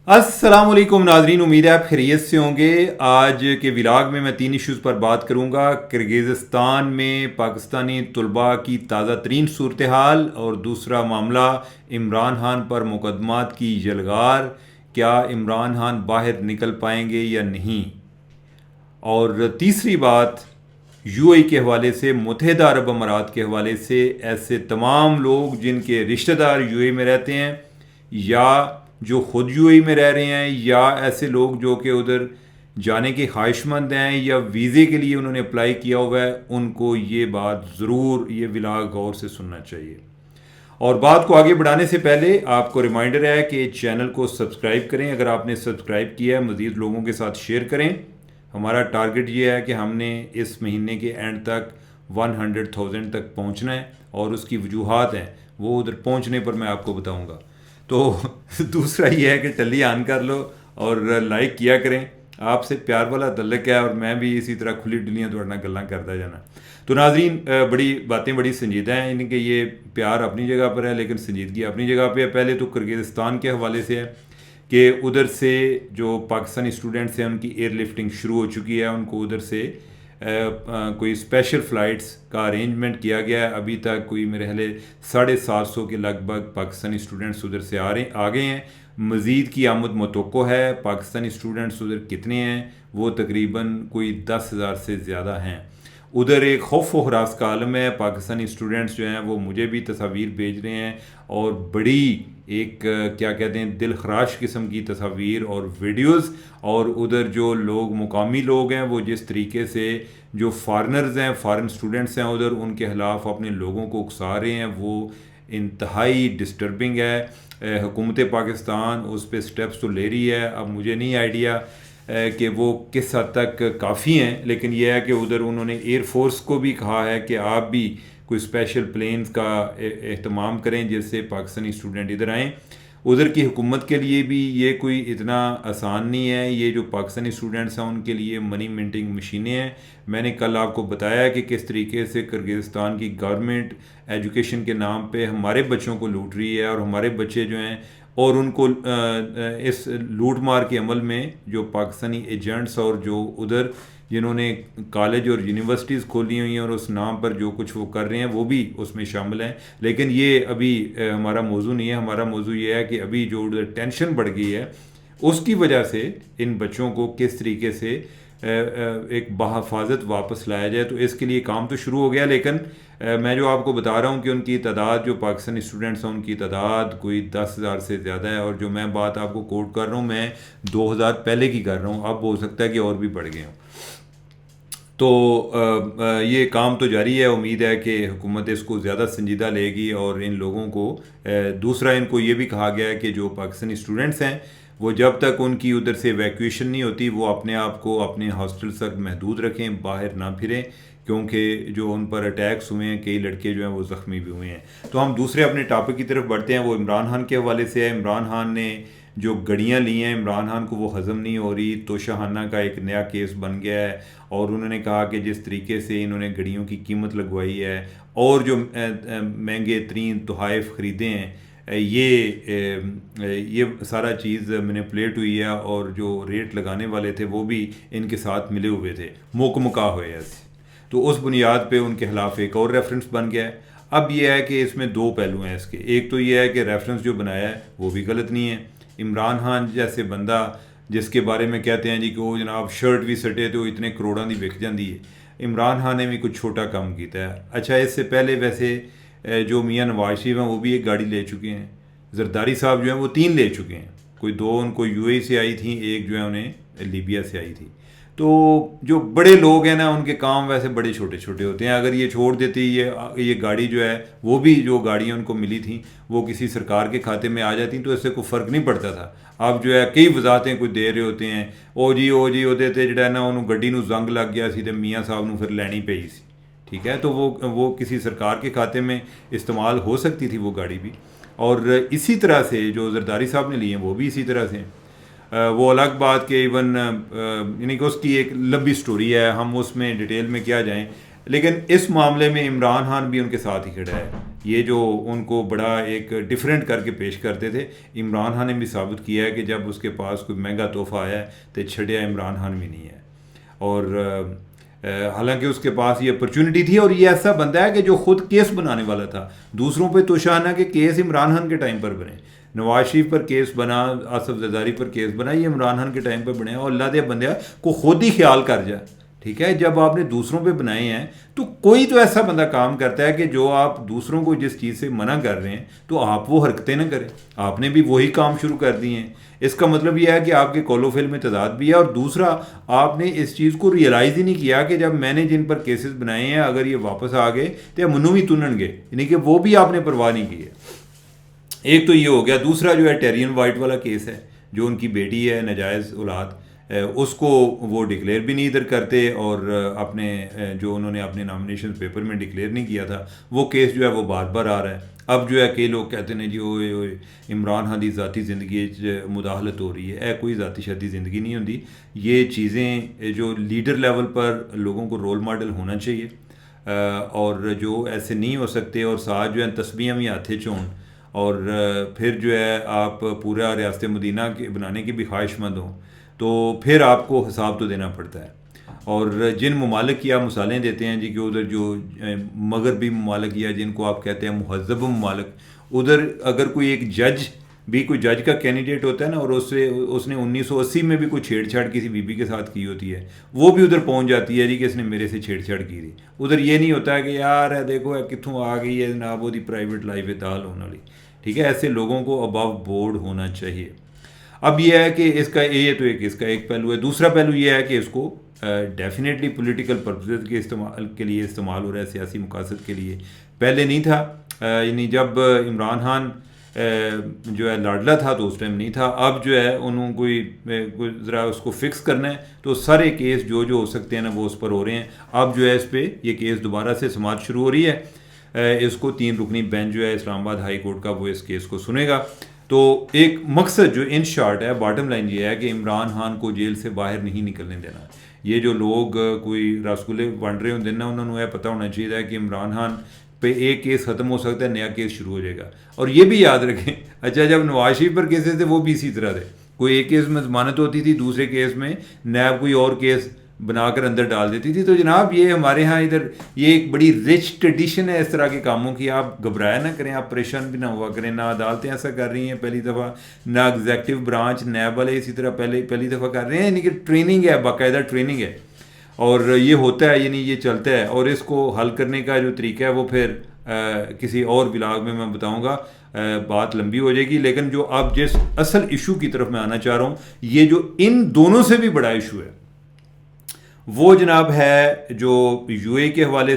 السلام علیکم ناظرین، امید ہے آپ خیریت سے ہوں گے۔ آج کے ولاگ میں 3 ایشوز پر بات کروں گا۔ کرغزستان میں پاکستانی طلباء کی تازہ ترین صورتحال، اور دوسرا معاملہ عمران خان پر مقدمات کی یلغار، کیا عمران خان باہر نکل پائیں گے یا نہیں، اور تیسری بات یو اے کے حوالے سے، متحدہ عرب امارات کے حوالے سے، ایسے تمام لوگ جن کے رشتہ دار یو اے میں رہتے ہیں یا جو خود یو اے میں رہ رہے ہیں، یا ایسے لوگ جو کہ ادھر جانے کے خواہش مند ہیں یا ویزے کے لیے انہوں نے اپلائی کیا ہوا ہے، ان کو یہ بات ضرور، یہ ولاگ غور سے سننا چاہیے۔ اور بات کو آگے بڑھانے سے پہلے آپ کو ریمائنڈر ہے کہ چینل کو سبسکرائب کریں، اگر آپ نے سبسکرائب کیا ہے مزید لوگوں کے ساتھ شیئر کریں۔ ہمارا ٹارگٹ یہ ہے کہ ہم نے اس مہینے کے اینڈ تک 100,000 تک پہنچنا ہے، اور اس کی وجوہات ہیں وہ ادھر پہنچنے پر میں آپ کو بتاؤں گا۔ تو دوسرا یہ ہے کہ ٹلی آن کر لو اور لائک کیا کریں، آپ سے پیار والا تعلق ہے، اور میں بھی اسی طرح کھلی ڈلیاں دوڑنا گلاں کرتا جانا۔ تو ناظرین، بڑی باتیں بڑی سنجیدہ ہیں، ان کے یہ پیار اپنی جگہ پر ہے لیکن سنجیدگی اپنی جگہ پہ ہے۔ پہلے تو کرغزستان کے حوالے سے ہے کہ ادھر سے جو پاکستانی اسٹوڈنٹس ہیں ان کی ایئر لفٹنگ شروع ہو چکی ہے، ان کو ادھر سے کوئی اسپیشل فلائٹس کا ارینجمنٹ کیا گیا ہے۔ ابھی تک کوئی میرے خیال 750 کے لگ بھگ پاکستانی اسٹوڈنٹس ادھر سے آ گئے ہیں، مزید کی آمد متوقع ہے۔ پاکستانی اسٹوڈنٹس ادھر کتنے ہیں؟ وہ تقریباً کوئی 10,000 سے زیادہ ہیں۔ ادھر ایک خوف و ہراس کا عالم ہے۔ پاکستانی اسٹوڈنٹس جو ہیں وہ مجھے بھی تصاویر بھیج رہے ہیں، اور بڑی ایک کیا کہتے ہیں دل خراش قسم کی تصاویر اور ویڈیوز، اور ادھر جو لوگ مقامی لوگ ہیں وہ جس طریقے سے جو فارنرز ہیں، فارن اسٹوڈنٹس ہیں ادھر، ان کے خلاف اپنے لوگوں کو اکسا رہے ہیں، وہ انتہائی ڈسٹربنگ ہے۔ حکومت پاکستان اس پہ سٹیپس تو لے رہی ہے، اب مجھے نہیں آئیڈیا کہ وہ کس حد تک کافی ہیں، لیکن یہ ہے کہ ادھر انہوں نے ایئر فورس کو بھی کہا ہے کہ آپ بھی کوئی اسپیشل پلینز کا اہتمام کریں جس سے پاکستانی اسٹوڈنٹ ادھر آئیں۔ ادھر کی حکومت کے لیے بھی یہ کوئی اتنا آسان نہیں ہے، یہ جو پاکستانی اسٹوڈنٹس ہیں ان کے لیے منی منٹنگ مشینیں ہیں۔ میں نے کل آپ کو بتایا کہ کس طریقے سے کرغزستان کی گورنمنٹ ایجوکیشن کے نام پہ ہمارے بچوں کو لوٹ رہی ہے، اور ہمارے بچے جو ہیں، اور ان کو اس لوٹ مار کے عمل میں جو پاکستانی ایجنٹس اور جو ادھر جنہوں نے کالج اور یونیورسٹیز کھولی ہوئی ہیں اور اس نام پر جو کچھ وہ کر رہے ہیں وہ بھی اس میں شامل ہیں۔ لیکن یہ ابھی ہمارا موضوع نہیں ہے۔ ہمارا موضوع یہ ہے کہ ابھی جو ادھر ٹینشن بڑھ گئی ہے اس کی وجہ سے ان بچوں کو کس طریقے سے ایک بحفاظت واپس لایا جائے۔ تو اس کے لیے کام تو شروع ہو گیا، لیکن میں جو آپ کو بتا رہا ہوں کہ ان کی تعداد، جو پاکستانی اسٹوڈنٹس ہیں ان کی تعداد کوئی 10,000 سے زیادہ ہے، اور جو میں بات آپ کو کوٹ کر رہا ہوں میں 2000 پہلے کی کر رہا ہوں، اب ہو سکتا ہے کہ اور بھی بڑھ گئے ہوں۔ تو یہ کام تو جاری ہے، امید ہے کہ حکومت اس کو زیادہ سنجیدہ لے گی، اور ان لوگوں کو دوسرا ان کو یہ بھی کہا گیا ہے کہ جو پاکستانی اسٹوڈنٹس ہیں وہ جب تک ان کی ادھر سے ایویکویشن نہیں ہوتی وہ اپنے آپ کو اپنے ہاسٹل تک محدود رکھیں، باہر نہ پھریں، کیونکہ جو ان پر اٹیکس ہوئے ہیں کئی لڑکے جو ہیں وہ زخمی بھی ہوئے ہیں۔ تو ہم دوسرے اپنے ٹاپک کی طرف بڑھتے ہیں، وہ عمران خان کے حوالے سے ہے۔ عمران خان نے جو گڑیاں لی ہیں، عمران خان کو وہ ہضم نہیں ہو رہی، توشہ کا ایک نیا کیس بن گیا ہے، اور انہوں نے کہا کہ جس طریقے سے انہوں نے گڑیوں کی قیمت لگوائی ہے اور جو مہنگے ترین تحائف خریدے ہیں، یہ سارا چیز مینیپولیٹ ہوئی ہے، اور جو ریٹ لگانے والے تھے وہ بھی ان کے ساتھ ملے ہوئے تھے، موکمکا ہوئے ایسے۔ تو اس بنیاد پہ ان کے خلاف ایک اور ریفرنس بن گیا ہے۔ اب یہ ہے کہ اس میں دو پہلو ہیں اس کے، ایک تو یہ ہے کہ ریفرنس جو بنایا ہے وہ بھی غلط نہیں ہے۔ عمران خان جیسے بندہ جس کے بارے میں کہتے ہیں جی کہ وہ جناب شرٹ بھی سٹے تو اتنے کروڑوں دی وک جاندی ہے، عمران خان نے بھی کچھ چھوٹا کام کیتا ہے۔ اچھا، اس سے پہلے ویسے جو میاں نواز شریف ہیں وہ بھی ایک گاڑی لے چکے ہیں، زرداری صاحب جو ہیں وہ 3 لے چکے ہیں، کوئی 2 ان کو یو اے سے آئی تھیں، ایک جو ہے انہیں لیبیا سے آئی تھی۔ تو جو بڑے لوگ ہیں نا ان کے کام ویسے بڑے چھوٹے چھوٹے ہوتے ہیں۔ اگر یہ چھوڑ دیتی یہ گاڑی جو ہے، وہ بھی جو گاڑیاں ان کو ملی تھیں وہ کسی سرکار کے کھاتے میں آ جاتی تو اس سے کوئی فرق نہیں پڑتا تھا۔ اب جو ہے کئی وضاحتیں کوئی دے رہے ہوتے ہیں، او جی وہ تے جڑا ہے نا انہوں گڈی نو زنگ لگ گیا سی تے میاں صاحب نو پھر لینی پئی سی، ٹھیک ہے، تو وہ کسی سرکار کے کھاتے میں استعمال ہو سکتی تھی وہ گاڑی بھی۔ اور اسی طرح سے جو زرداری صاحب نے لی ہیں وہ بھی اسی طرح سے ہیں۔ وہ الگ بات کہ ایون یعنی کہ اس کی ایک لمبی سٹوری ہے، ہم اس میں ڈیٹیل میں کیا جائیں، لیکن اس معاملے میں عمران خان بھی ان کے ساتھ ہی کھڑا ہے۔ یہ جو ان کو بڑا ایک ڈفرینٹ کر کے پیش کرتے تھے، عمران خان نے بھی ثابت کیا ہے کہ جب اس کے پاس کوئی مہنگا تحفہ آیا ہے تو چھڑیا عمران خان بھی نہیں ہے. اور حالانکہ اس کے پاس یہ اپرچونٹی تھی، اور یہ ایسا بندہ ہے کہ جو خود کیس بنانے والا تھا دوسروں پہ توشانہ کہ کیس عمران خان کے ٹائم پر بنے. نواز شریف پر کیس بنا، آصف زرداری پر کیس بنا، یہ عمران خان کے ٹائم پر بنے. اور اللہ دے بندہ کو خود ہی خیال کر جائے، ٹھیک ہے، جب آپ نے دوسروں پہ بنائے ہیں تو کوئی تو ایسا بندہ کام کرتا ہے کہ جو آپ دوسروں کو جس چیز سے منع کر رہے ہیں تو آپ وہ حرکتیں نہ کریں. آپ نے بھی وہی کام شروع کر دیے ہیں. اس کا مطلب یہ ہے کہ آپ کے قول و فعل میں تضاد بھی ہے. اور دوسرا، آپ نے اس چیز کو ریئلائز ہی نہیں کیا کہ جب میں نے جن پر کیسز بنائے ہیں اگر یہ واپس آ گئے تو منو بھی تنن گے، یعنی کہ وہ بھی آپ نے پرواہ نہیں کی ہے. ایک تو یہ ہو گیا. دوسرا جو ہے ٹیرین وائٹ والا کیس ہے، جو ان کی بیٹی ہے ناجائز اولاد، اس کو وہ ڈکلیئر بھی نہیں ادھر کرتے، اور اپنے جو انہوں نے اپنے نامنیشن پیپر میں ڈکلیئر نہیں کیا تھا وہ کیس جو ہے وہ بار بار آ رہا ہے. اب جو ہے کئی لوگ کہتے ہیں جی اوئے اوئے عمران خان دی ذاتی زندگی مداخلت ہو رہی ہے. کوئی ذاتی شادی زندگی نہیں ہوتی. یہ چیزیں جو لیڈر لیول پر لوگوں کو رول ماڈل ہونا چاہیے، اور جو ایسے نہیں ہو سکتے، اور ساتھ جو ہے تسبیحاں بھی ہاتھے چون، اور پھر جو ہے آپ پورا ریاست مدینہ کے بنانے کی بھی خواہش مند ہوں تو پھر آپ کو حساب تو دینا پڑتا ہے. اور جن ممالک کی آپ مثالیں دیتے ہیں جی کہ ادھر جو مغربی ممالک یا جن کو آپ کہتے ہیں مہذب ممالک، ادھر اگر کوئی ایک جج بھی، کوئی جج کا کینڈیڈیٹ ہوتا ہے نا، اور اس نے 1980 میں بھی کوئی چھیڑ چھاڑ کسی بی بی کے ساتھ کی ہوتی ہے، وہ بھی ادھر پہنچ جاتی ہے جی کہ اس نے میرے سے چھیڑ چھاڑ کی تھی. ادھر یہ نہیں ہوتا ہے کہ یار ہے دیکھو کتوں آ گئی ہے جناب وہ دی پرائیویٹ لائف ہے دال ہونے والی. ٹھیک ہے، ایسے لوگوں کو ابو بورڈ ہونا چاہیے. اب یہ ہے کہ اس کا یہ تو اس کا ایک پہلو ہے. دوسرا پہلو یہ ہے کہ اس کو ڈیفینیٹلی پولیٹیکل پرپزز کے استعمال کے لیے استعمال ہو رہا ہے، سیاسی مقاصد کے لیے. پہلے نہیں تھا، یعنی جب عمران خان جو ہے لاڈلا تھا تو اس ٹائم نہیں تھا. اب جو ہے انہوں کوئی ذرا اس کو فکس کرنا ہے تو سارے کیس جو ہو سکتے ہیں نا وہ اس پر ہو رہے ہیں. اب جو ہے اس پہ یہ کیس دوبارہ سے سماعت شروع ہو رہی ہے. اس کو 3 رکنی بینچ جو ہے اسلام آباد ہائی کورٹ کا وہ اس کیس کو سنے گا. تو ایک مقصد جو ان شارٹ ہے، باٹم لائن یہ ہے کہ عمران خان کو جیل سے باہر نہیں نکلنے دینا. یہ جو لوگ کوئی رسگلے بانٹ رہے ہوں نا، انہوں نے یہ پتہ ہونا چاہیے کہ عمران خان پہ ایک کیس ختم ہو سکتا ہے، نیا کیس شروع ہو جائے گا. اور یہ بھی یاد رکھیں، اچھا جب نواز شریف پر کیسز تھے وہ بھی اسی طرح تھے. کوئی ایک کیس میں ضمانت ہوتی تھی، دوسرے کیس میں نیب کوئی اور کیس بنا کر اندر ڈال دیتی تھی. تو جناب یہ ہمارے ہاں ادھر یہ ایک بڑی رچ ٹریڈیشن ہے اس طرح کے کاموں کی. آپ گھبرایا نہ کریں، آپ پریشان بھی نہ ہوا کریں. نہ عدالتیں ایسا کر رہی ہیں پہلی دفعہ، نہ ایگزیکٹو برانچ نیب والے اسی طرح پہلی دفعہ کر رہے ہیں. یعنی کہ ٹریننگ ہے، باقاعدہ ٹریننگ ہے، اور یہ ہوتا ہے، یعنی یہ چلتا ہے. اور اس کو حل کرنے کا جو طریقہ ہے وہ پھر کسی اور ولاگ میں بتاؤں گا. بات لمبی ہو جائے گی. لیکن جو اب جس اصل ایشو کی طرف میں آنا چاہ رہا ہوں، یہ جو ان دونوں سے بھی بڑا ایشو ہے وہ جناب ہے جو یو اے کے حوالے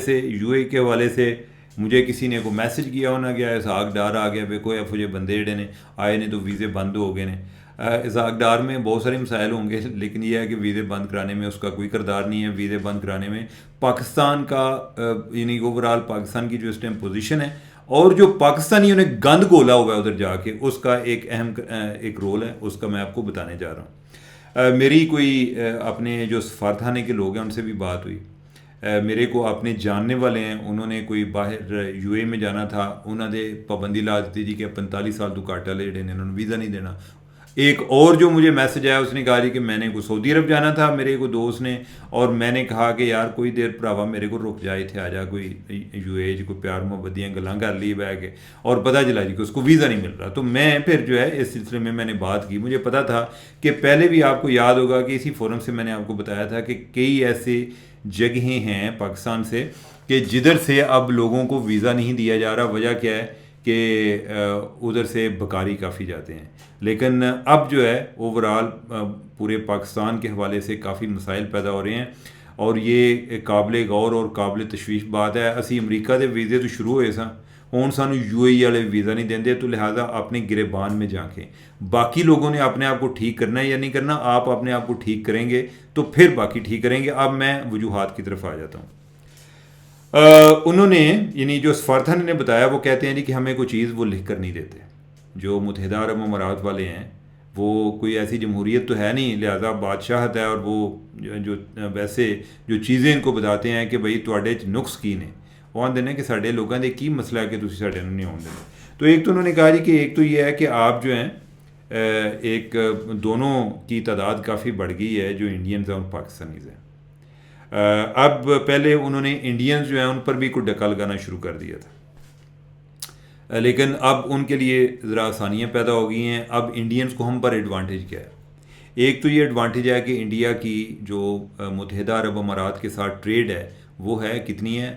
سے مجھے کسی نے کو میسج کیا ہونا گیا، اسحاق ڈار آ گیا، بیکو ایف جو بندے جڑے نے آئے نے تو ویزے بند ہو گئے نے. اسحاق ڈار میں بہت سارے مسائل ہوں گے، لیکن یہ ہے کہ ویزے بند کرانے میں اس کا کوئی کردار نہیں ہے. ویزے بند کرانے میں پاکستان کا یعنی اوور آل پاکستان کی جو اس ٹائم پوزیشن ہے، اور جو پاکستانیوں نے گند گولا ہوا ہے ادھر جا کے، اس کا ایک اہم ایک رول ہے. اس کا میں آپ کو بتانے جا رہا ہوں. میری کوئی اپنے جو سفارتخانے کے لوگ ہیں ان سے بھی بات ہوئی. میرے کو اپنے جاننے والے ہیں، انہوں نے کوئی باہر یو اے میں جانا تھا، انہوں نے پابندی لا دیتی جی کہ 45 سال تو کاٹا لے رہے ہیں، انہوں نے ویزا نہیں دینا. ایک اور جو مجھے میسج آیا اس نے کہا جی کہ میں نے کو سعودی عرب جانا تھا میرے کو دوست نے، اور میں نے کہا کہ یار کوئی دیر پراوا میرے کو رک جائے تھے، آ جا کوئی یو اے کوئی پیار محبت دیاں گلاں کر لی بہ کے، اور پتہ چلا جی کہ اس کو ویزا نہیں مل رہا. تو میں پھر جو ہے اس سلسلے میں نے بات کی. مجھے پتا تھا کہ پہلے بھی آپ کو یاد ہوگا کہ اسی فورم سے میں نے آپ کو بتایا تھا کہ کئی ایسے جگہیں ہیں پاکستان سے کہ جدھر سے اب لوگوں کو ویزا نہیں دیا جا رہا. وجہ کیا ہے کہ ادھر سے بکاری کافی جاتے ہیں. لیکن اب جو ہے اوور آل پورے پاکستان کے حوالے سے کافی مسائل پیدا ہو رہے ہیں، اور یہ قابل غور اور قابل تشویش بات ہے. اسی امریکہ دے ویزے تو شروع ہوئے سن، ہوں سانو یو اے والے ویزا نہیں دیندے. تو لہٰذا اپنے گریبان میں جا کے باقی لوگوں نے اپنے آپ کو ٹھیک کرنا ہے یا نہیں کرنا. آپ اپنے آپ کو ٹھیک کریں گے تو پھر باقی ٹھیک کریں گے. اب میں وجوہات کی طرف آ جاتا ہوں. انہوں نے یعنی جو سفارتخانے نے بتایا وہ کہتے ہیں جی کہ ہمیں کوئی چیز وہ لکھ کر نہیں دیتے. جو متحدہ عرب امارات والے ہیں وہ کوئی ایسی جمہوریت تو ہے نہیں، لہذا بادشاہت ہے، اور وہ جو ویسے جو چیزیں ان کو بتاتے ہیں کہ بھائی تواڈے نقص کی نے وہ آدھے نے کہ سارے لوگوں کے کی مسئلہ ہے کہ تسی سارے نہیں آن دیں. تو ایک تو انہوں نے کہا جی کہ ایک تو یہ ہے کہ آپ جو ہیں ایک دونوں کی تعداد کافی بڑھ گئی ہے جو انڈینز ہیں اور پاکستانیز ہیں. اب پہلے انہوں نے انڈینز جو ہیں ان پر بھی کوئی ڈکا لگانا شروع کر دیا تھا، لیکن اب ان کے لیے ذرا آسانیاں پیدا ہو گئی ہیں. اب انڈینز کو ہم پر ایڈوانٹیج کیا ہے؟ ایک تو یہ ایڈوانٹیج ہے کہ انڈیا کی جو متحدہ عرب امارات کے ساتھ ٹریڈ ہے وہ ہے کتنی ہے؟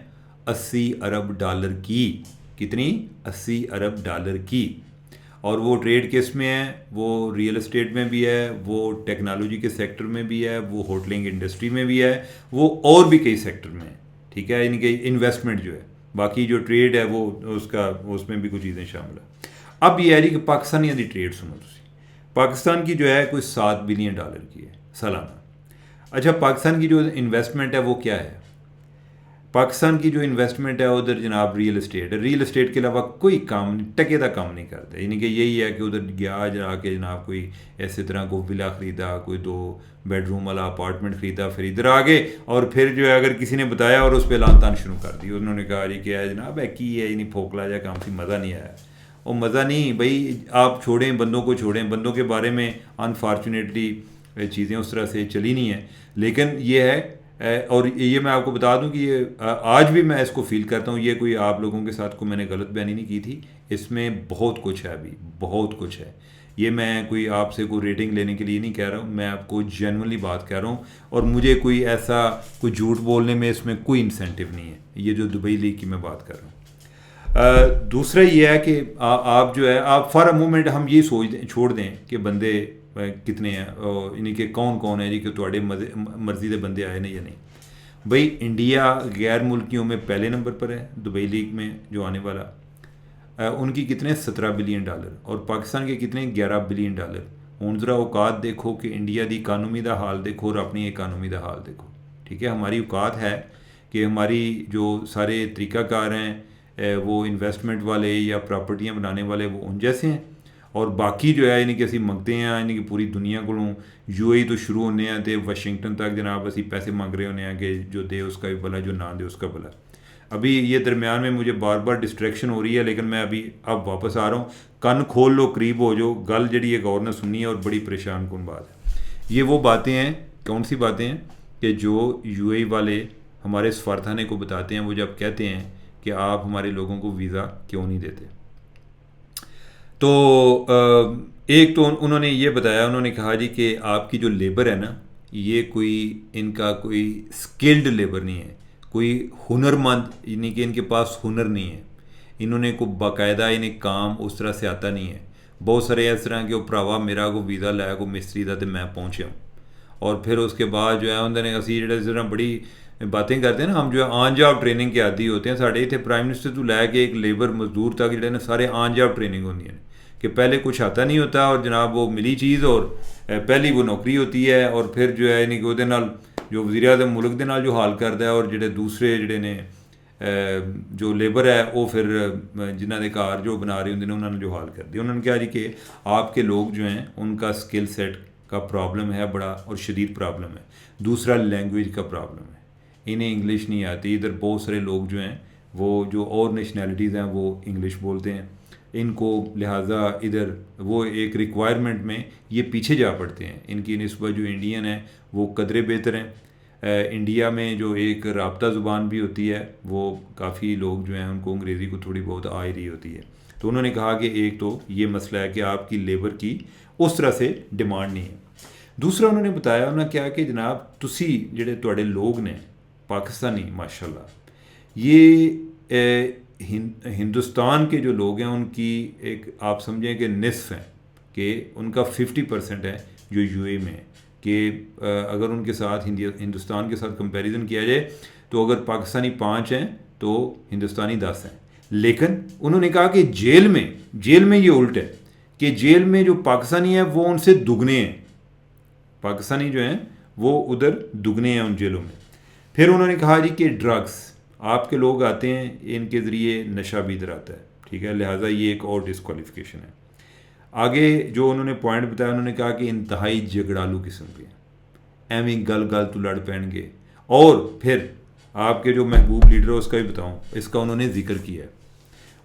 80 ارب ڈالر کی. کتنی؟ 80 ارب ڈالر کی. اور وہ ٹریڈ کس میں ہے؟ وہ ریئل اسٹیٹ میں بھی ہے، وہ ٹیکنالوجی کے سیکٹر میں بھی ہے، وہ ہوٹلنگ انڈسٹری میں بھی ہے، وہ اور بھی کئی سیکٹر میں ہے. ٹھیک ہے، یعنی کہ انویسٹمنٹ جو ہے، باقی جو ٹریڈ ہے وہ اس میں بھی کچھ چیزیں شامل ہیں. اب یہ ہے جی کہ پاکستانیوں کی ٹریڈ سنو تسی. پاکستان کی جو ہے کوئی $7 بلین کی ہے سالانہ. اچھا، پاکستان کی جو انویسٹمنٹ ہے وہ کیا ہے؟ پاکستان کی جو انویسٹمنٹ ہے ادھر جناب ریئل اسٹیٹ کے علاوہ کوئی کام نہیں، ٹکے کا کام نہیں کرتا. یعنی کہ یہی ہے کہ ادھر گیا جا کے جناب کوئی ایسے طرح کو ولا خریدا، کوئی 2 بیڈ روم والا اپارٹمنٹ خریدا، پھر ادھر آ گئے اور پھر جو ہے اگر کسی نے بتایا اور اس پہ لان تان شروع کر دی. انہوں نے کہا جی کیا ہے جناب ہے کی ہے، یعنی پھوکلا جا کام سی، مزہ نہیں آیا. اور مزہ نہیں بھائی، آپ چھوڑیں بندوں کو، چھوڑیں بندوں کے بارے میں. انفارچونیٹلی چیزیں اس طرح سے چلی نہیں ہیں، لیکن یہ ہے. اور یہ میں آپ کو بتا دوں کہ یہ آج بھی میں اس کو فیل کرتا ہوں. یہ کوئی آپ لوگوں کے ساتھ کو میں نے غلط بیانی نہیں کی تھی، اس میں بہت کچھ ہے، ابھی بہت کچھ ہے. یہ میں کوئی آپ سے کوئی ریٹنگ لینے کے لیے نہیں کہہ رہا ہوں، میں آپ کو جینوئنلی بات کہہ رہا ہوں. اور مجھے کوئی ایسا کوئی جھوٹ بولنے میں اس میں کوئی انسینٹیو نہیں ہے، یہ جو دبئی لیگ کی میں بات کر رہا ہوں. دوسرا یہ ہے کہ آپ جو ہے آپ فار اے مومنٹ ہم یہ چھوڑ دیں کہ بندے کتنے ہیں، یعنی کہ کون ہے جی کہ تھوڑے مرضی دے بندے آئے نہیں یا نہیں. بھائی انڈیا غیر ملکیوں میں پہلے نمبر پر ہے دبئی لیگ میں جو آنے والا. ان کی کتنے $17 بلین اور پاکستان کے کتنے $11 بلین. ہوں ذرا اوقات دیکھو کہ انڈیا دی اکانومی دا حال دیکھو اور اپنی اکانومی دا حال دیکھو. ٹھیک ہے، ہماری اوقات ہے کہ ہماری جو سارے طریقہ کار ہیں وہ انویسٹمنٹ والے یا پراپرٹیاں بنانے والے وہ ان جیسے ہیں، اور باقی جو ہے یعنی کہ اسی منگتے ہیں، یعنی کہ پوری دنیا کو UAE تو شروع ہونے ہیں تو واشنگٹن تک جناب اسی پیسے مانگ رہے ہونے ہیں کہ جو دے اس کا بھی بھلا، جو نہ دے اس کا بھلا. ابھی یہ درمیان میں مجھے بار بار ڈسٹریکشن ہو رہی ہے، لیکن میں اب واپس آ رہا ہوں. کن کھول لو، قریب ہو جو گل جڑی ہے غور نہ سننی ہے، اور بڑی پریشان کن بات ہے. یہ وہ باتیں ہیں، کون سی باتیں ہیں کہ جو UAE والے ہمارے سفارتخانے کو بتاتے ہیں. وہ جب کہتے ہیں کہ آپ ہمارے لوگوں کو ویزا کیوں نہیں دیتے، تو ایک تو انہوں نے یہ بتایا، انہوں نے کہا جی کہ آپ کی جو لیبر ہے نا، یہ کوئی ان کا کوئی اسکلڈ لیبر نہیں ہے، کوئی ہنر مند، یعنی کہ ان کے پاس ہنر نہیں ہے. انہوں نے کوئی باقاعدہ انہیں کام اس طرح سے آتا نہیں ہے. بہت سارے اس طرح کہ وہ پراوا میرا کو ویزا لایا کو مستری دا تو میں پہنچا ہوں. اور پھر اس کے بعد جو ہے انہوں نے اسی جس طرح بڑی باتیں کرتے ہیں نا، ہم جو ہے آن جاب ٹریننگ کے عادی ہوتے ہیں. ساڑھے اتنے پرائم منسٹر تو لے کے ایک لیبر مزدور تک جڑے نا سارے آن جاب ٹریننگ ہوتی ہیں کہ پہلے کچھ آتا نہیں ہوتا اور جناب وہ ملی چیز اور پہلی وہ نوکری ہوتی ہے، اور پھر جو ہے یعنی کہ وہ جو وزیر اعظم ملک دے نال جو حال کرتا ہے، اور جڑے دوسرے جڑے نے جو لیبر ہے وہ پھر جنہ دے کار جو بنا رہے ہوتے ہیں انہوں نے جو حال کر دیا. انہوں نے کہا جی کہ آپ کے لوگ جو ہیں ان کا اسکل سیٹ کا پرابلم ہے بڑا، اور شدید پرابلم ہے. دوسرا لینگویج کا پرابلم ہے، انہیں انگلش نہیں آتی. ادھر بہت سارے لوگ جو ہیں وہ جو اور نیشنلٹیز ہیں وہ انگلش بولتے ہیں، ان کو لہٰذا ادھر وہ ایک ریکوائرمنٹ میں یہ پیچھے جا پڑتے ہیں. ان کی نسبت جو انڈین ہیں وہ قدرے بہتر ہیں. انڈیا میں جو ایک رابطہ زبان بھی ہوتی ہے وہ کافی لوگ جو ہیں ان کو انگریزی کو تھوڑی بہت آ رہی ہوتی ہے. تو انہوں نے کہا کہ ایک تو یہ مسئلہ ہے کہ آپ کی لیبر کی اس طرح سے ڈیمانڈ نہیں ہے. دوسرا انہوں نے بتایا، انہوں نے کیا کہ جناب تسی جڑے تواڈے لوگ نے پاکستانی ماشاءاللہ، یہ ہندوستان کے جو لوگ ہیں ان کی ایک آپ سمجھیں کہ نصف ہیں، کہ ان کا 50% ہے جو UAE میں ہے. کہ اگر ان کے ساتھ ہندوستان کے ساتھ کمپیریزن کیا جائے تو اگر پاکستانی 5 ہیں تو ہندوستانی 10 ہیں. لیکن انہوں نے کہا کہ جیل میں یہ الٹ ہے کہ جیل میں جو پاکستانی ہیں وہ ان سے دگنے ہیں. پاکستانی جو ہیں وہ ادھر دگنے ہیں ان جیلوں میں. پھر انہوں نے کہا جی کہ ڈرگس، آپ کے لوگ آتے ہیں ان کے ذریعے نشہ بھی ادھر آتا ہے. ٹھیک ہے، لہٰذا یہ ایک اور ڈسکوالیفیکیشن ہے. آگے جو انہوں نے پوائنٹ بتایا، انہوں نے کہا کہ انتہائی جھگڑالو قسم کے ایویں گل تو لڑ پین گے. اور پھر آپ کے جو محبوب لیڈر ہے اس کا بھی بتاؤں، اس کا انہوں نے ذکر کیا ہے.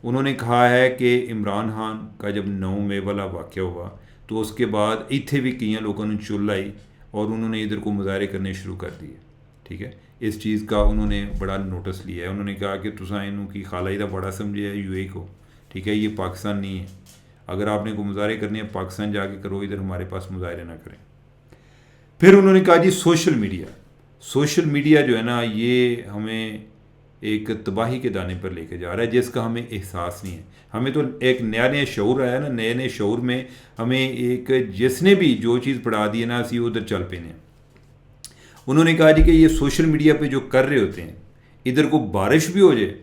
انہوں نے کہا ہے کہ عمران خان کا جب 9 مئی والا واقعہ ہوا تو اس کے بعد اتنے بھی کئی لوگوں نے چل آئی اور انہوں نے ادھر کو مظاہرے کرنے شروع کر دیے. ٹھیک ہے، اس چیز کا انہوں نے بڑا نوٹس لیا ہے. انہوں نے کہا کہ تساں انہوں کی خالائی دا بڑا سمجھے ہے یو اے کو. ٹھیک ہے، یہ پاکستان نہیں ہے. اگر آپ نے کوئی مظاہرے کرنے ہیں پاکستان جا کے کرو، ادھر ہمارے پاس مظاہرے نہ کریں. پھر انہوں نے کہا جی سوشل میڈیا جو ہے نا یہ ہمیں ایک تباہی کے دانے پر لے کے جا رہا ہے جس کا ہمیں احساس نہیں ہے. ہمیں تو ایک نیا شعور آیا نا، نئے شعور میں ہمیں ایک جس نے بھی جو چیز پڑھا دی ہے نا اسی ادھر چل پینے ہیں. انہوں نے کہا جی کہ یہ سوشل میڈیا پہ جو کر رہے ہوتے ہیں، ادھر کو بارش بھی ہو جائے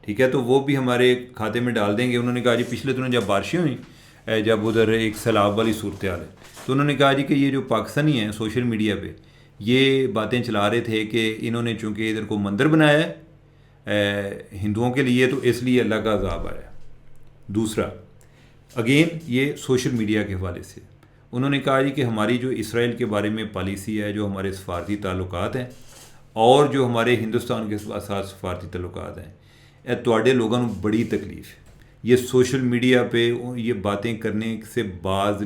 ٹھیک ہے تو وہ بھی ہمارے کھاتے میں ڈال دیں گے. انہوں نے کہا جی پچھلے دنوں جب بارشیں ہوئیں، جب ادھر ایک سیلاب والی صورتحال ہے، تو انہوں نے کہا جی کہ یہ جو پاکستانی ہیں سوشل میڈیا پہ یہ باتیں چلا رہے تھے کہ انہوں نے چونکہ ادھر کو مندر بنایا ہے ہندوؤں کے لیے تو اس لیے اللہ کا عذاب آیا. دوسرا اگین یہ سوشل میڈیا کے حوالے سے انہوں نے کہا جی کہ ہماری جو اسرائیل کے بارے میں پالیسی ہے، جو ہمارے سفارتی تعلقات ہیں اور جو ہمارے ہندوستان کے ساتھ سفارتی تعلقات ہیں، تواڈے لوگوں کو بڑی تکلیف ہے. یہ سوشل میڈیا پہ یہ باتیں کرنے سے باز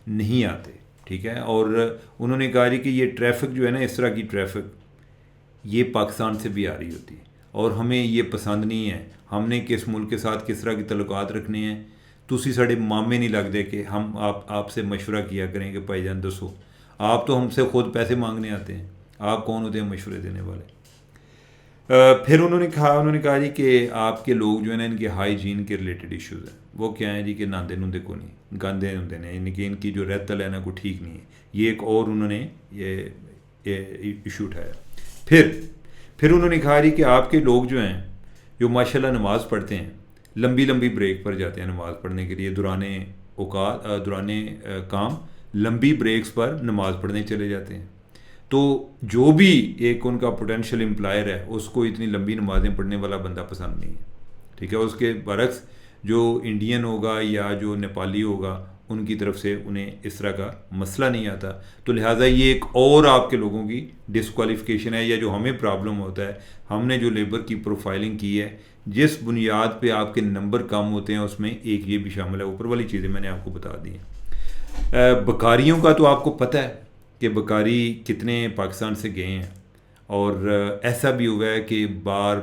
نہیں آتے. ٹھیک ہے، اور انہوں نے کہا جی کہ یہ ٹریفک جو ہے نا، اس طرح کی ٹریفک یہ پاکستان سے بھی آ رہی ہوتی ہے اور ہمیں یہ پسند نہیں ہے. ہم نے کس ملک کے ساتھ کس طرح کی تعلقات رکھنے ہیں. تسی ساڑے مامے نہیں لگتے کہ ہم آپ سے مشورہ کیا کریں کہ بھائی جان دسو. آپ تو ہم سے خود پیسے مانگنے آتے ہیں، آپ کون ہوتے ہیں مشورے دینے والے. پھر انہوں نے کہا جی کہ آپ کے لوگ جو ہیں نا ان کے ہائیجین کے ریلیٹڈ ایشوز ہیں. وہ کیا ہیں جی کہ ناندے نوندے کو نہیں، گندے ہوتے ہیں، یعنی کہ ان کی جو رہتل ہے نا کو ٹھیک نہیں ہے. یہ ایک اور انہوں نے یہ ایشو اٹھایا. پھر انہوں نے کہا جی کہ آپ کے لوگ جو ہیں جو ماشاء اللہ نماز پڑھتے ہیں، لمبی بریک پر جاتے ہیں نماز پڑھنے کے لیے، دوران کام لمبی بریکس پر نماز پڑھنے چلے جاتے ہیں. تو جو بھی ایک ان کا پوٹینشیل امپلائر ہے اس کو اتنی لمبی نمازیں پڑھنے والا بندہ پسند نہیں ہے. ٹھیک ہے، اس کے برعکس جو انڈین ہوگا یا جو نیپالی ہوگا ان کی طرف سے انہیں اس طرح کا مسئلہ نہیں آتا. تو لہٰذا یہ ایک اور آپ کے لوگوں کی ڈسکوالیفیکیشن ہے. یا جو ہمیں پرابلم ہوتا ہے، ہم نے جو لیبر کی پروفائلنگ کی ہے جس بنیاد پہ آپ کے نمبر کم ہوتے ہیں اس میں ایک یہ بھی شامل ہے. اوپر والی چیزیں میں نے آپ کو بتا دی ہیں. بکاریوں کا تو آپ کو پتہ ہے کہ بکاری کتنے پاکستان سے گئے ہیں اور ایسا بھی ہوا ہے کہ بار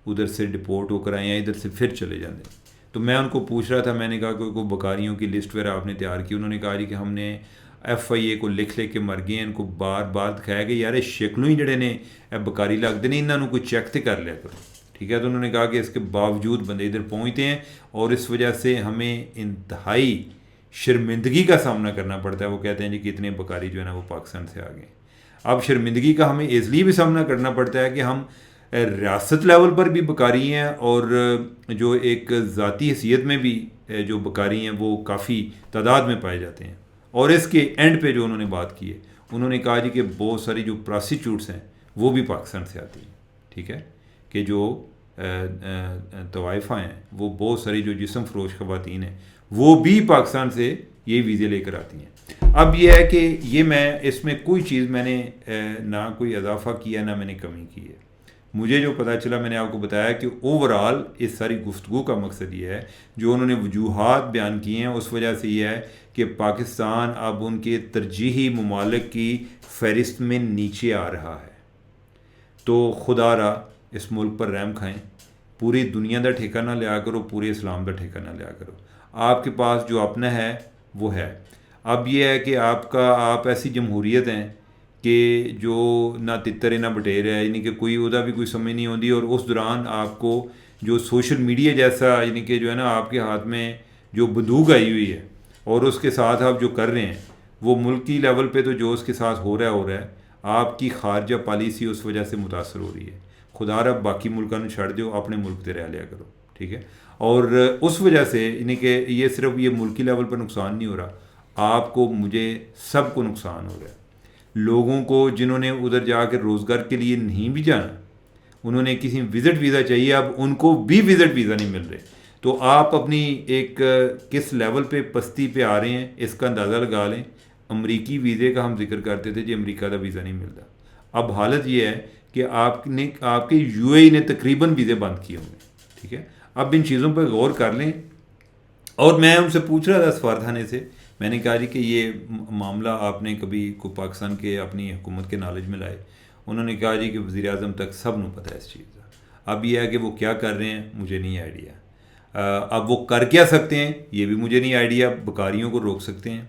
ادھر سے ڈپورٹ ہو کر آئے ہیں، ادھر سے پھر چلے جاتے ہیں. تو میں ان کو پوچھ رہا تھا، میں نے کہا کہ کوئی بکاریوں کی لسٹ وغیرہ آپ نے تیار کی؟ انہوں نے کہا جی کہ ہم نے FIA کو لکھ کے مر گئے ہیں. ان کو بار دکھایا کہ یار شکلوں ہی جڑے نے بکاری لگتے نہیں، انہوں نے کوئی چیک تو کر لیا کرو. ٹھیک ہے، تو انہوں نے کہا کہ اس کے باوجود بندے ادھر پہنچتے ہیں اور اس وجہ سے ہمیں انتہائی شرمندگی کا سامنا کرنا پڑتا ہے. وہ کہتے ہیں جی کہ اتنے بکاری جو ہے نا وہ پاکستان سے آ گئے. اب شرمندگی کا ہمیں اس لیے بھی سامنا کرنا پڑتا ہے کہ ہم ریاست لیول پر بھی بکاری ہیں اور جو ایک ذاتی حیثیت میں بھی جو بکاری ہیں وہ کافی تعداد میں پائے جاتے ہیں. اور اس کے اینڈ پہ جو انہوں نے بات کی ہے، انہوں نے کہا جی کہ بہت ساری جو پراسٹیٹیوٹس ہیں وہ بھی پاکستان سے آتی ہیں. ٹھیک ہے، کہ جو طوائفہ ہیں وہ بہت ساری جو جسم فروش خواتین ہیں وہ بھی پاکستان سے یہ ویزے لے کر آتی ہیں. اب یہ ہے کہ یہ میں اس میں کوئی چیز میں نے نہ کوئی اضافہ کیا نہ میں نے کمی کی ہے. مجھے جو پتہ چلا میں نے آپ کو بتایا کہ اوورال اس ساری گفتگو کا مقصد یہ ہے، جو انہوں نے وجوہات بیان کیے ہیں اس وجہ سے یہ ہے کہ پاکستان اب ان کے ترجیحی ممالک کی فہرست میں نیچے آ رہا ہے. تو خدا را اس ملک پر رحم کھائیں. پوری دنیا دا ٹھیکہ نہ لیا کرو، پورے اسلام دا ٹھیکہ نہ لیا کرو. آپ کے پاس جو اپنا ہے وہ ہے. اب یہ ہے کہ آپ ایسی جمہوریت ہیں کہ جو نہ تتر نہ بٹیر ہے، یعنی کہ کوئی ادا بھی کوئی سمجھ نہیں ہوتی. اور اس دوران آپ کو جو سوشل میڈیا جیسا یعنی کہ جو ہے نا آپ کے ہاتھ میں جو بندوق آئی ہوئی ہے اور اس کے ساتھ آپ جو کر رہے ہیں وہ ملکی لیول پہ تو جو اس کے ساتھ ہو رہا ہے آپ کی خارجہ پالیسی اس وجہ سے متاثر ہو رہی ہے. خدا رب باقی ملکوں نے چھڑ دیو، اپنے ملک تے رہ لیا کرو. ٹھیک ہے، اور اس وجہ سے یعنی کہ یہ صرف یہ ملکی لیول پر نقصان نہیں ہو رہا، آپ کو مجھے سب کو نقصان ہو رہا ہے. لوگوں کو جنہوں نے ادھر جا کے روزگار کے لیے نہیں بھی جانا، انہوں نے کسی وزٹ ویزا چاہیے، اب ان کو بھی وزٹ ویزا نہیں مل رہے. تو آپ اپنی ایک کس لیول پہ پستی پہ آ رہے ہیں اس کا اندازہ لگا لیں. امریکی ویزے کا ہم ذکر کرتے تھے جی، امریکہ کا ویزا نہیں ملتا. اب حالت یہ ہے کہ آپ کے یو اے ای نے تقریباً ویزے بند کیے ہوں گے. ٹھیک ہے, اب ان چیزوں پہ غور کر لیں. اور میں ان سے پوچھ رہا تھا سفارتخانے سے, میں نے کہا جی کہ یہ معاملہ آپ نے کبھی کو پاکستان کے اپنی حکومت کے نالج میں لائے؟ انہوں نے کہا جی کہ وزیر اعظم تک سب نو پتہ ہے اس چیز کا. اب یہ ہے کہ وہ کیا کر رہے ہیں مجھے نہیں آئیڈیا. اب وہ کر کیا سکتے ہیں یہ بھی مجھے نہیں آئیڈیا. بکاریوں کو روک سکتے ہیں.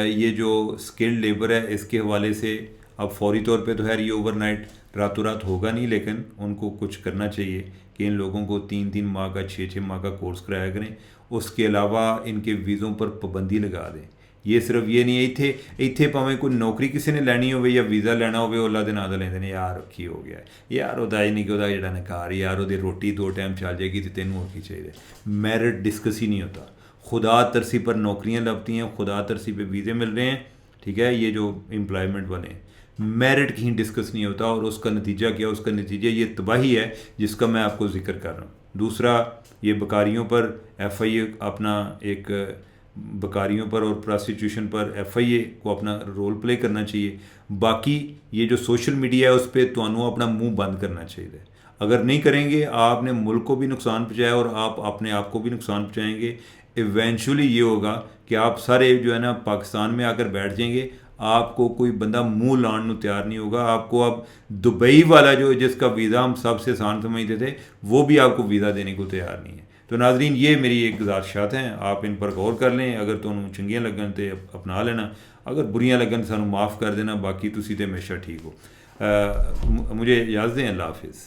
یہ جو اسکلڈ لیبر ہے اس کے حوالے سے اب فوری طور پہ تو خیر یہ اوور نائٹ راتوں رات ہوگا نہیں, لیکن ان کو کچھ کرنا چاہیے کہ ان لوگوں کو 3 ماہ کا 6 ماہ کا کورس کرایا کریں. اس کے علاوہ ان کے ویزوں پر پابندی لگا دیں. یہ صرف یہ نہیں ہے ایتھے پاویں کوئی نوکری کسی نے لینی ہوئے یا ویزا لینا ہوئے اللہ دے نام لیندے نے یار کی ہو گیا ہے یار وہدا ہی نہیں کہ وہدا جڑا نکار یار وہ روٹی 2 ٹائم چل جائے گی تو تینوں اور کی چاہیے. میرٹ ڈسکس ہی نہیں ہوتا. خدا ترسی پر نوکریاں لبتی ہیں, خدا ترسی پہ ویزے مل رہے ہیں. ٹھیک ہے, یہ جو امپلائمنٹ والے ہیں میرٹ کہیں ڈسکس نہیں ہوتا. اور اس کا نتیجہ کیا؟ اس کا نتیجہ یہ تباہی ہے جس کا میں آپ کو ذکر کر رہا ہوں. دوسرا, یہ بکاریوں پر ایف آئی اے اپنا ایک بکاریوں پر اور پراسٹیٹیوشن پر ایف آئی اے کو اپنا رول پلے کرنا چاہیے. باقی یہ جو سوشل میڈیا ہے اس پہ تو اپنا منہ بند کرنا چاہیے. اگر نہیں کریں گے آپ نے ملک کو بھی نقصان پہنچایا اور آپ اپنے آپ کو بھی نقصان پہنچائیں گے. ایونچولی یہ ہوگا کہ آپ سارے جو ہے نا پاکستان میں آ کر بیٹھ جائیں گے. آپ کو کوئی بندہ منہ لان تیار نہیں ہوگا. آپ کو اب دبئی والا جو جس کا ویزا ہم سب سے آسان سمجھتے تھے وہ بھی آپ کو ویزا دینے کو تیار نہیں ہے. تو ناظرین یہ میری ایک گزارشات ہیں, آپ ان پر غور کر لیں. اگر تمہیں چنگیاں لگن تو اپنا لینا, اگر بریاں لگن سانوں معاف کر دینا. باقی تسی تے ہمیشہ ٹھیک ہو. مجھے اجازت دیں. اللہ حافظ.